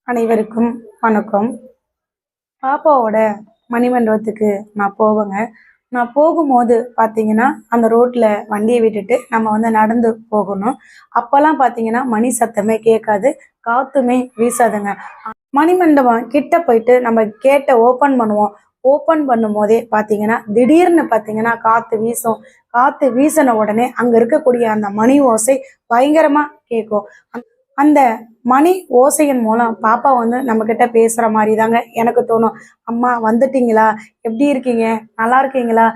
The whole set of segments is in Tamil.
அனைவருக்கும் வணக்கம். பாப்பாவோட மணிமண்டபத்துக்கு நான் போவேங்க. நான் போகும்போது பார்த்தீங்கன்னா, அந்த ரோட்ல வண்டியை விட்டுட்டு நம்ம நடந்து போகணும். அப்போல்லாம் பார்த்தீங்கன்னா, மணி சத்தமே கேட்காது, காத்துமே வீசாதுங்க. மணிமண்டபம் கிட்ட போயிட்டு நம்ம கேட்டை ஓப்பன் பண்ணுவோம். ஓப்பன் பண்ணும்போதே பார்த்தீங்கன்னா, திடீர்னு பார்த்தீங்கன்னா காற்று வீசும். காற்று வீசின உடனே அங்கே இருக்கக்கூடிய அந்த மணி ஓசை பயங்கரமாக கேட்கும். அந்த மணி ஓசையின் மூலம் பாப்பா நம்ம கிட்ட பேசுற மாதிரி தாங்க எனக்கு தோணும். அம்மா வந்துட்டீங்களா, எப்படி இருக்கீங்க, நல்லா இருக்கீங்களா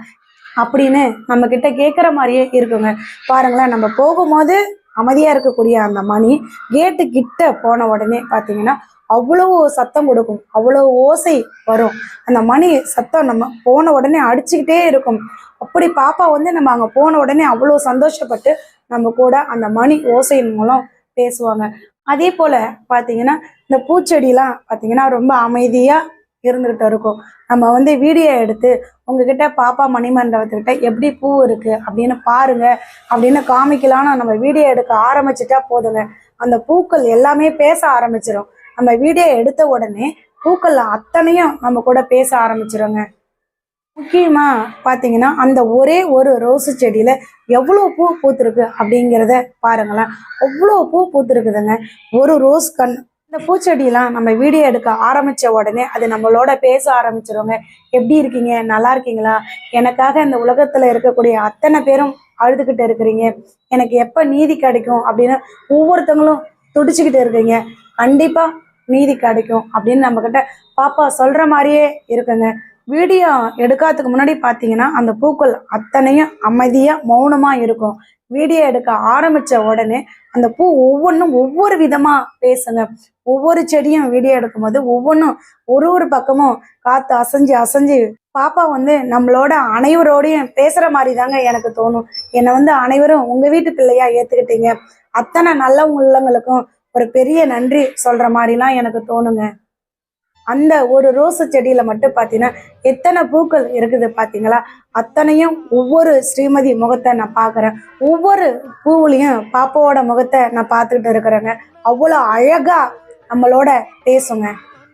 அப்படின்னு நம்ம கிட்ட கேட்குற மாதிரியே இருக்குங்க. பாருங்களேன், நம்ம போகும்போது அமைதியா இருக்கக்கூடிய அந்த மணி கேட்டு கிட்ட போன உடனே பார்த்தீங்கன்னா அவ்வளவு சத்தம் கொடுக்கும், அவ்வளவு ஓசை வரும். அந்த மணி சத்தம் நம்ம போன உடனே அடிச்சுக்கிட்டே இருக்கும். அப்படி பாப்பா நம்ம அங்கே போன உடனே அவ்வளோ சந்தோஷப்பட்டு நம்ம கூட அந்த மணி ஓசையின் மூலம் பேசுவாங்க. அதே போல பார்த்தீங்கன்னா, இந்த பூச்செடிலாம் பார்த்தீங்கன்னா ரொம்ப அமைதியாக இருந்துகிட்டு இருக்கும். நம்ம வீடியோ எடுத்து உங்ககிட்ட பாப்பா மணிமண்டபத்துக்கிட்ட எப்படி பூ இருக்கு அப்படின்னு பாருங்க அப்படின்னு காமிக்கலான்னு நம்ம வீடியோ எடுக்க ஆரம்பிச்சுட்டா போதுங்க, அந்த பூக்கள் எல்லாமே பேச ஆரம்பிச்சிடும். நம்ம வீடியோ எடுத்த உடனே பூக்கள் அத்தனையும் நம்ம கூட பேச ஆரம்பிச்சிருங்க. முக்கியமா பார்த்தீங்கன்னா, அந்த ஒரே ஒரு ரோஸு செடியில எவ்வளோ பூ பூத்துருக்கு அப்படிங்கிறத பாருங்களேன். அவ்வளோ பூ பூத்துருக்குதுங்க, ஒரு ரோஸ் கண். இந்த பூச்செடியெல்லாம் நம்ம வீடியோ எடுக்க ஆரம்பித்த உடனே அது நம்மளோட பேச ஆரம்பிச்சிருவோங்க. எப்படி இருக்கீங்க, நல்லா இருக்கீங்களா, எனக்காக இந்த உலகத்தில் இருக்கக்கூடிய அத்தனை பேரும் அழுதுகிட்டு இருக்கிறீங்க, எனக்கு எப்போ நீதி கிடைக்கும் அப்படின்னு ஒவ்வொருத்தங்களும் துடிச்சுக்கிட்டு இருக்கீங்க. கண்டிப்பாக நீதி கிடைக்கும் அப்படின்னு நம்மக்கிட்ட பாப்பா சொல்கிற மாதிரியே இருக்குங்க. வீடியோ எடுக்கிறதுக்கு முன்னாடி பார்த்தீங்கன்னா அந்த பூக்கள் அத்தனையும் அமைதியாக மௌனமாக இருக்கும். வீடியோ எடுக்க ஆரம்பித்த உடனே அந்த பூ ஒவ்வொன்றும் ஒவ்வொரு விதமாக பேசுங்க. ஒவ்வொரு செடியும் வீடியோ எடுக்கும்போது ஒவ்வொன்றும் ஒரு பக்கமும் காற்று அசைஞ்சு அசைஞ்சு பாப்பா நம்மளோட அனைவரோடையும் பேசுகிற மாதிரி தாங்க எனக்கு தோணும். என்னை அனைவரும் உங்கள் வீட்டு பிள்ளையா ஏற்றுக்கிட்டீங்க, அத்தனை நல்ல உள்ளங்களுக்கும் ஒரு பெரிய நன்றி சொல்கிற மாதிரிலாம் எனக்கு தோணுங்க. அந்த ஒரு ரோஸு செடியில மட்டும் பார்த்தீங்கன்னா எத்தனை பூக்கள் இருக்குது பார்த்தீங்களா? அத்தனையும் ஒவ்வொரு ஸ்ரீமதி முகத்தை நான் பார்க்குறேன். ஒவ்வொரு பூவுலையும் பாப்பாவோட முகத்தை நான் பார்த்துக்கிட்டு இருக்கிறேங்க. அவ்வளோ அழகா நம்மளோட பேசுங்க.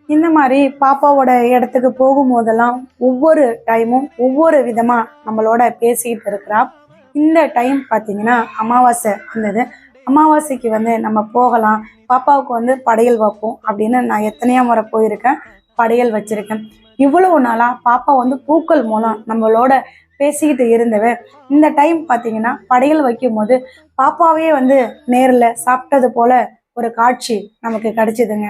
இந்த மாதிரி பாப்பாவோட இடத்துக்கு போகும்போதெல்லாம் ஒவ்வொரு டைமும் ஒவ்வொரு விதமாக நம்மளோட பேசிக்கிட்டு இருக்கிறா. இந்த டைம் பார்த்தீங்கன்னா அமாவாசை வந்தது. அமாவாசைக்கு நம்ம போகலாம், பாப்பாவுக்கு படையல் வைப்போம் அப்படின்னு நான் எத்தனையோ முறை போயிருக்கேன், படையல் வச்சிருக்கேன். இவ்வளவு நாளாக பாப்பா பூக்கள் மூலம் நம்மளோட பேசிக்கிட்டு இருந்தவ இந்த டைம் பார்த்தீங்கன்னா படையல் வைக்கும் போது பாப்பாவே நேரில் சாப்பிட்டது போல ஒரு காட்சி நமக்கு கிடைச்சிதுங்க.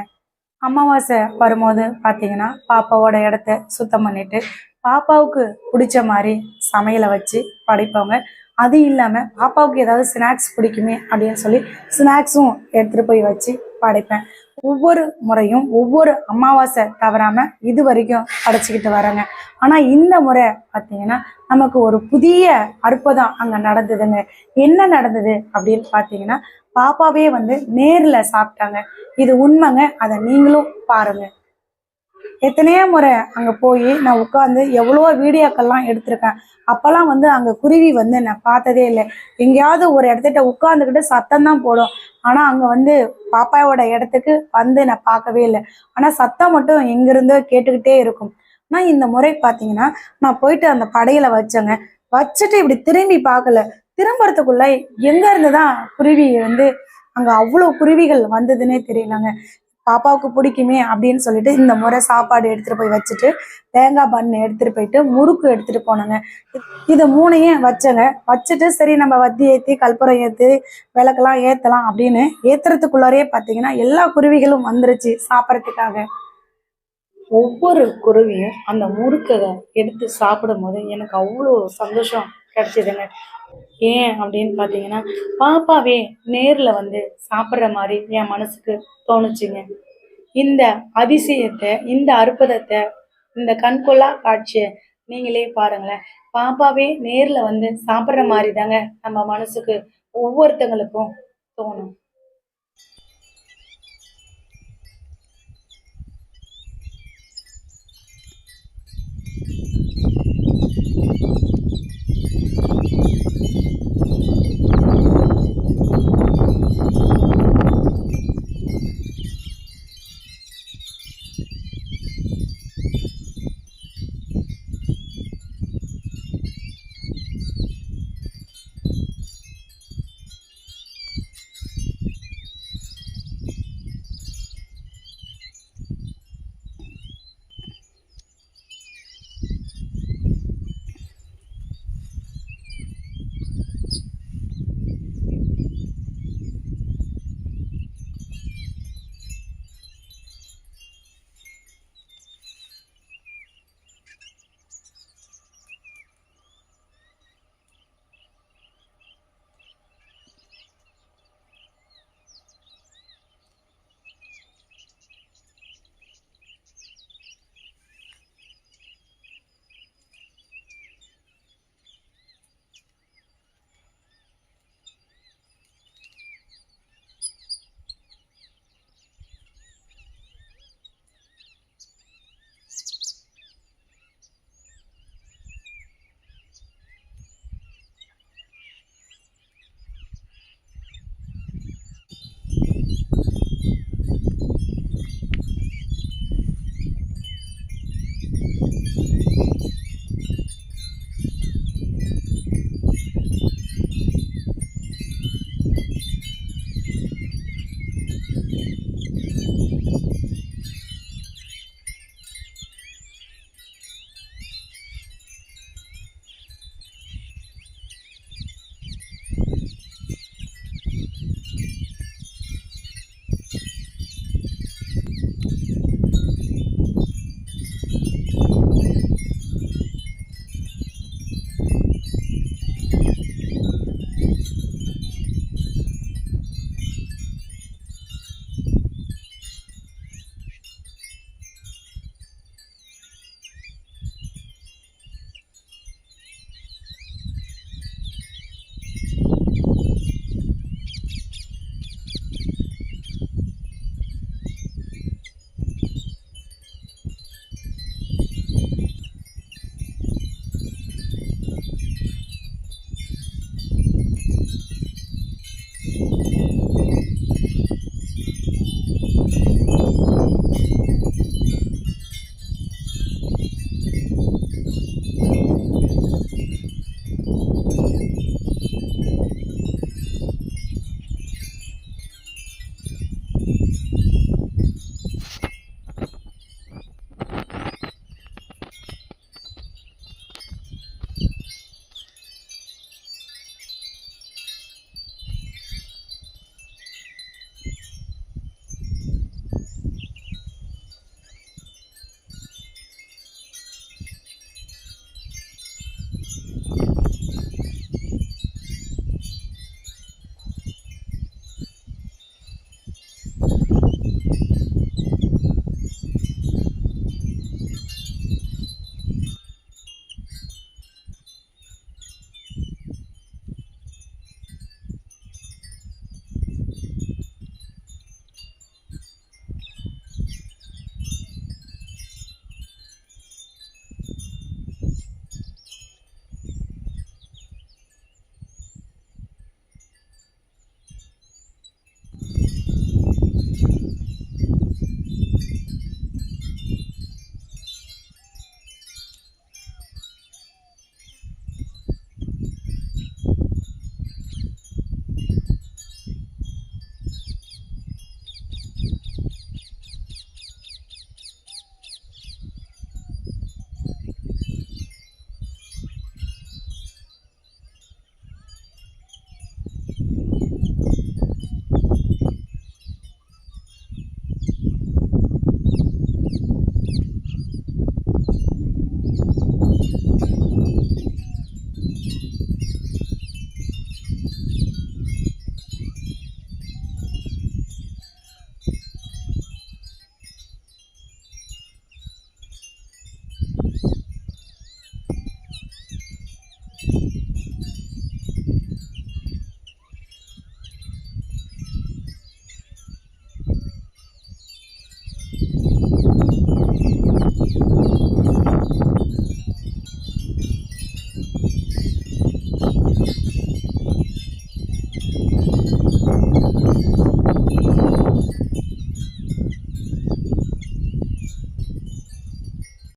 அமாவாசை வரும்போது பார்த்தீங்கன்னா பாப்பாவோட இடத்த சுத்தம் பண்ணிட்டு பாப்பாவுக்கு பிடிச்ச மாதிரி சமையலை வச்சு படைப்பாங்க. அது இல்லாமல் பாப்பாவுக்கு ஏதாவது ஸ்நாக்ஸ் பிடிக்குமே அப்படின்னு சொல்லி ஸ்நாக்ஸும் எடுத்துகிட்டு போய் வச்சு படைப்பேன். ஒவ்வொரு முறையும் ஒவ்வொரு அமாவாசை தவறாமல் இது வரைக்கும் படைச்சிக்கிட்டு வரேங்க. ஆனால் இந்த முறை பார்த்தீங்கன்னா நமக்கு ஒரு புதிய அற்புதம் அங்கே நடந்ததுங்க. என்ன நடந்தது அப்படின்னு பார்த்தீங்கன்னா பாப்பாவே நேரில் சாப்பிட்டாங்க. இது உண்மைங்க, அதை நீங்களும் பாருங்க. எத்தனையோ முறை அங்கே போய் நான் உட்காந்து எவ்வளோ வீடியோக்கள்லாம் எடுத்திருக்கேன். அப்போல்லாம் அங்கே குருவி நான் பார்த்ததே இல்லை. எங்கேயாவது ஒரு இடத்துக்கிட்ட உட்காந்துக்கிட்டு சத்தம் தான் போடும். ஆனால் அங்கே பாப்பாவோட இடத்துக்கு நான் பார்க்கவே இல்லை. ஆனால் சத்தம் மட்டும் எங்கிருந்தோ கேட்டுக்கிட்டே இருக்கும். ஆனால் இந்த முறை பார்த்தீங்கன்னா நான் போயிட்டு அந்த படையில வச்சேங்க. வச்சுட்டு இப்படி திரும்பி பார்க்கல. திரும்புறதுக்குள்ள எங்க இருந்து தான் குருவி அங்கே அவ்வளோ குருவிகள் வந்ததுன்னே தெரியலங்க. பாப்பாவுக்கு பிடிக்குமே அப்படின்னு சொல்லிட்டு இந்த முறை சாப்பாடு எடுத்துகிட்டு போய் வச்சுட்டு தேங்காய் பண்ணு எடுத்துகிட்டு போயிட்டு முறுக்கு எடுத்துகிட்டு போனோங்க. இது மூணையும் வச்சேங்க. வச்சுட்டு சரி நம்ம வத்தி ஏற்றி கற்பூரம் ஏற்றி விளக்கெல்லாம் ஏற்றலாம் அப்படின்னு ஏற்றுறதுக்குள்ளாரையே பார்த்தீங்கன்னா எல்லா குருவிகளும் வந்துருச்சு சாப்பிட்றதுக்காக. ஒவ்வொரு குருவியும் அந்த முறுக்கை எடுத்து சாப்பிடும் போது எனக்கு அவ்வளோ சந்தோஷம் கிடைச்சிதுங்க. ஏன் அப்படின்னு பார்த்தீங்கன்னா பாப்பாவே நேரில் சாப்பிட்ற மாதிரி என் மனசுக்கு தோணுச்சுங்க. இந்த அதிசயத்தை, இந்த அற்புதத்தை, இந்த கண்கொள்ளா காட்சியை நீங்களே பாருங்களேன். பாப்பாவே நேரில் சாப்பிட்ற மாதிரி தாங்க நம்ம மனசுக்கு ஒவ்வொருத்தங்களுக்கும் தோணும்.